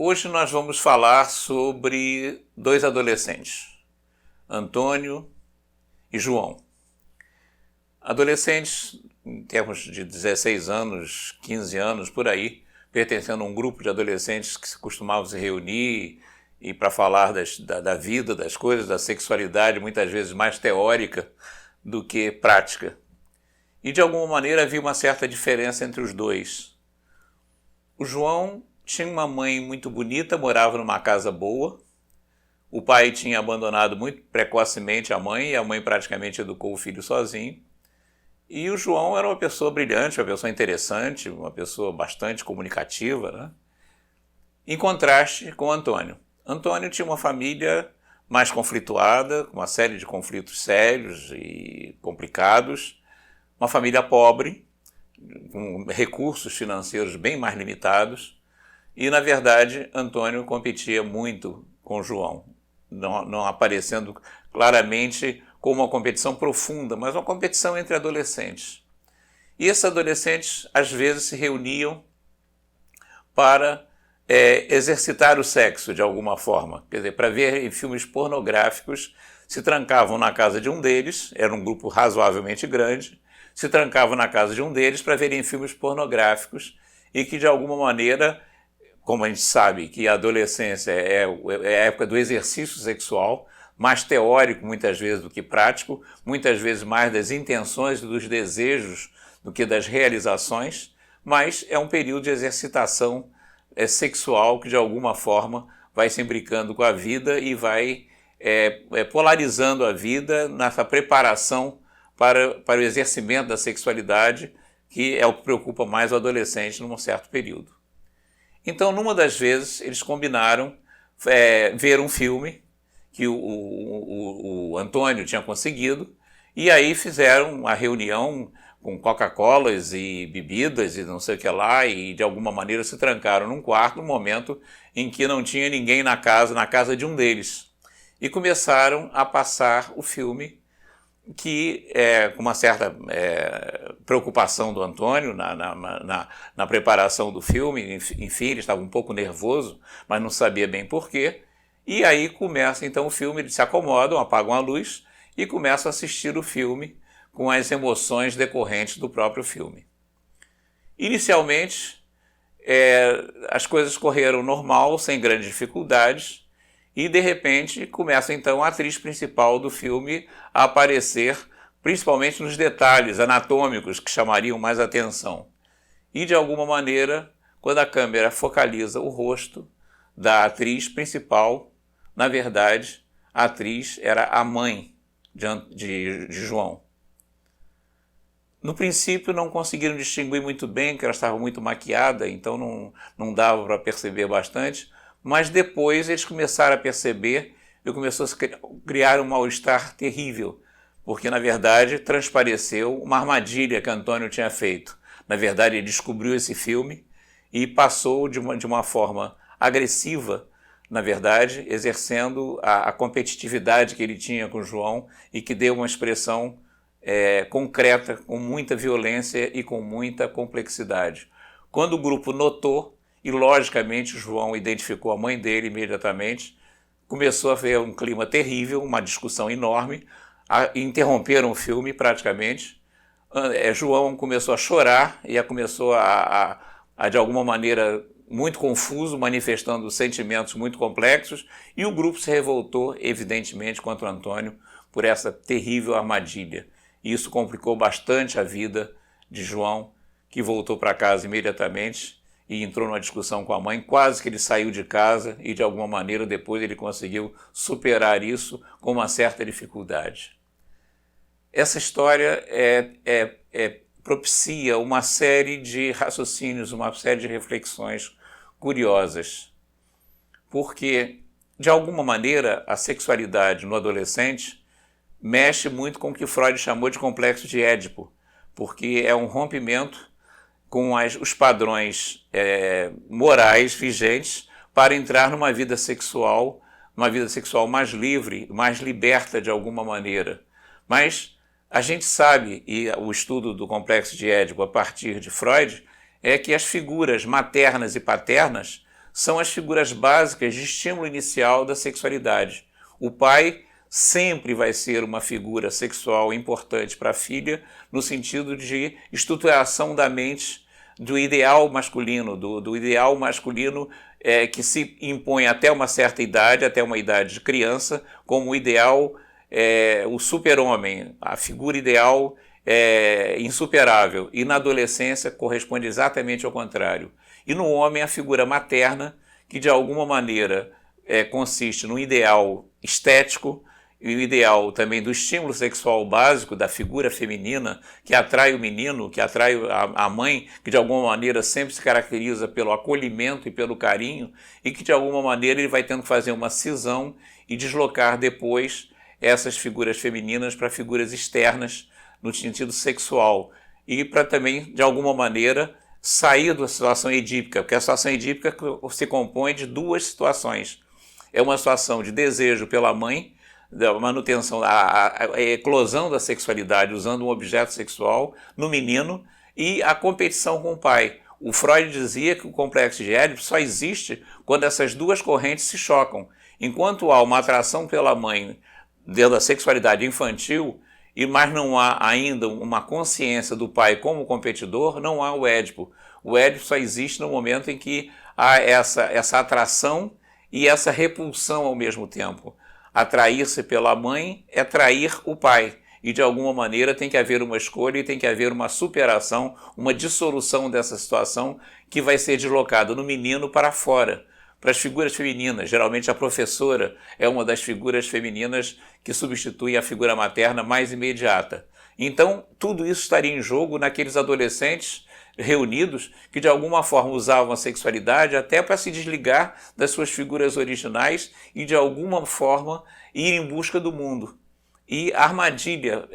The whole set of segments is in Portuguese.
Hoje nós vamos falar sobre dois adolescentes, Antônio e João. Adolescentes, em termos de 16 anos, 15 anos, por aí, pertencendo a um grupo de adolescentes que se costumavam se reunir e para falar da vida, das coisas, da sexualidade, muitas vezes mais teórica do que prática. E de alguma maneira havia uma certa diferença entre os dois. O João tinha uma mãe muito bonita, morava numa casa boa. O pai tinha abandonado muito precocemente a mãe, e a mãe praticamente educou o filho sozinho. E o João era uma pessoa brilhante, uma pessoa interessante, uma pessoa bastante comunicativa, né? Em contraste com o Antônio. Antônio tinha uma família mais conflituada, com uma série de conflitos sérios e complicados, uma família pobre, com recursos financeiros bem mais limitados, e, na verdade, Antônio competia muito com João, não aparecendo claramente como uma competição profunda, mas uma competição entre adolescentes. E esses adolescentes, às vezes, se reuniam para exercitar o sexo de alguma forma. Quer dizer, para ver em filmes pornográficos, se trancavam na casa de um deles, era um grupo razoavelmente grande, se trancavam na casa de um deles para verem filmes pornográficos e que, de alguma maneira, como a gente sabe que a adolescência é a época do exercício sexual, mais teórico muitas vezes do que prático, muitas vezes mais das intenções e dos desejos do que das realizações, mas é um período de exercitação sexual que de alguma forma vai se imbricando com a vida e vai polarizando a vida nessa preparação para o exercimento da sexualidade, que é o que preocupa mais o adolescente num certo período. Então, numa das vezes, eles combinaram ver um filme que o Antônio tinha conseguido, e aí fizeram uma reunião com Coca-Colas e bebidas e não sei o que lá, e de alguma maneira se trancaram num quarto, no momento em que não tinha ninguém na casa de um deles. E começaram a passar o filme, que com uma certa preocupação do Antônio na preparação do filme, enfim, ele estava um pouco nervoso, mas não sabia bem porquê, e aí começa então o filme, eles se acomodam, apagam a luz e começam a assistir o filme com as emoções decorrentes do próprio filme. Inicialmente, as coisas correram normal, sem grandes dificuldades, e de repente começa então a atriz principal do filme a aparecer, principalmente nos detalhes anatômicos que chamariam mais atenção. E de alguma maneira, quando a câmera focaliza o rosto da atriz principal, na verdade, a atriz era a mãe de João. No princípio não conseguiram distinguir muito bem, porque ela estava muito maquiada, então não dava para perceber bastante, mas depois eles começaram a perceber e começou a criar um mal-estar terrível, porque na verdade transpareceu uma armadilha que Antônio tinha feito. Na verdade ele descobriu esse filme e passou de uma forma agressiva, na verdade, exercendo a competitividade que ele tinha com João e que deu uma expressão concreta, com muita violência e com muita complexidade. Quando o grupo notou, e logicamente João identificou a mãe dele imediatamente, começou a haver um clima terrível, uma discussão enorme, interromperam o filme praticamente. João começou a chorar e começou a de alguma maneira muito confuso, manifestando sentimentos muito complexos, e o grupo se revoltou evidentemente contra o Antônio por essa terrível armadilha. E isso complicou bastante a vida de João, que voltou para casa imediatamente e entrou numa discussão com a mãe, quase que ele saiu de casa e de alguma maneira depois ele conseguiu superar isso com uma certa dificuldade. Essa história propicia uma série de raciocínios, uma série de reflexões curiosas, porque de alguma maneira a sexualidade no adolescente mexe muito com o que Freud chamou de complexo de Édipo, porque é um rompimento com os padrões morais vigentes para entrar numa vida sexual mais livre, mais liberta de alguma maneira. Mas a gente sabe, e o estudo do complexo de Édipo a partir de Freud, é que as figuras maternas e paternas são as figuras básicas de estímulo inicial da sexualidade. O pai sempre vai ser uma figura sexual importante para a filha, no sentido de estruturação da mente do ideal masculino, do ideal masculino que se impõe até uma certa idade, até uma idade de criança, como o ideal, o super-homem, a figura ideal insuperável. E na adolescência corresponde exatamente ao contrário. E no homem a figura materna, que de alguma maneira consiste no ideal estético, e o ideal também do estímulo sexual básico, da figura feminina, que atrai o menino, que atrai a mãe, que de alguma maneira sempre se caracteriza pelo acolhimento e pelo carinho, e que de alguma maneira ele vai tendo que fazer uma cisão e deslocar depois essas figuras femininas para figuras externas, no sentido sexual, e para também, de alguma maneira, sair da situação edípica, porque a situação edípica se compõe de duas situações. É uma situação de desejo pela mãe, da manutenção, a eclosão da sexualidade usando um objeto sexual no menino, e a competição com o pai. O Freud dizia que o complexo de Édipo só existe quando essas duas correntes se chocam. Enquanto há uma atração pela mãe dentro da sexualidade infantil, mas não há ainda uma consciência do pai como competidor, não há o Édipo. O Édipo só existe no momento em que há essa atração e essa repulsão ao mesmo tempo. Atrair-se pela mãe é trair o pai. E de alguma maneira tem que haver uma escolha e tem que haver uma superação, uma dissolução dessa situação que vai ser deslocada no menino para fora, para as figuras femininas. Geralmente a professora é uma das figuras femininas que substitui a figura materna mais imediata. Então tudo isso estaria em jogo naqueles adolescentes reunidos que de alguma forma usavam a sexualidade até para se desligar das suas figuras originais e de alguma forma ir em busca do mundo. E a armadilha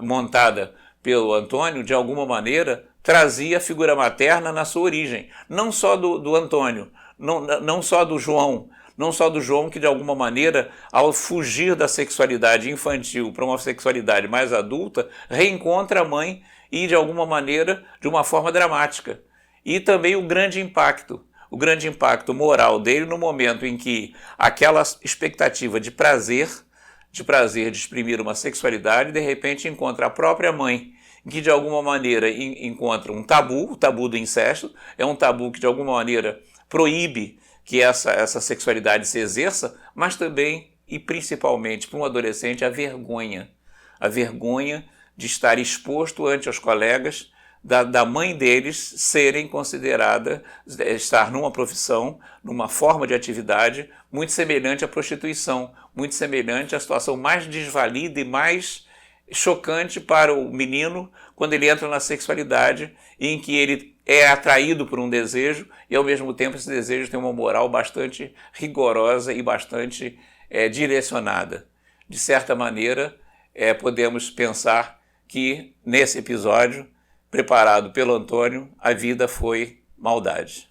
montada pelo Antônio, de alguma maneira, trazia a figura materna na sua origem. Não só do Antônio, não só do João, não só do João, que de alguma maneira, ao fugir da sexualidade infantil para uma sexualidade mais adulta, reencontra a mãe e, de alguma maneira, de uma forma dramática. E também o grande impacto moral dele no momento em que aquela expectativa de prazer de exprimir uma sexualidade, de repente encontra a própria mãe, que de alguma maneira encontra um tabu, o tabu do incesto, é um tabu que de alguma maneira proíbe que essa sexualidade se exerça, mas também e principalmente para um adolescente a vergonha de estar exposto ante os colegas, da mãe deles serem considerada, estar numa profissão, numa forma de atividade muito semelhante à prostituição, muito semelhante à situação mais desvalida e mais chocante para o menino quando ele entra na sexualidade, em que ele é atraído por um desejo e ao mesmo tempo esse desejo tem uma moral bastante rigorosa e bastante direcionada. De certa maneira, podemos pensar que nesse episódio, preparado pelo Antônio, a vida foi maldade.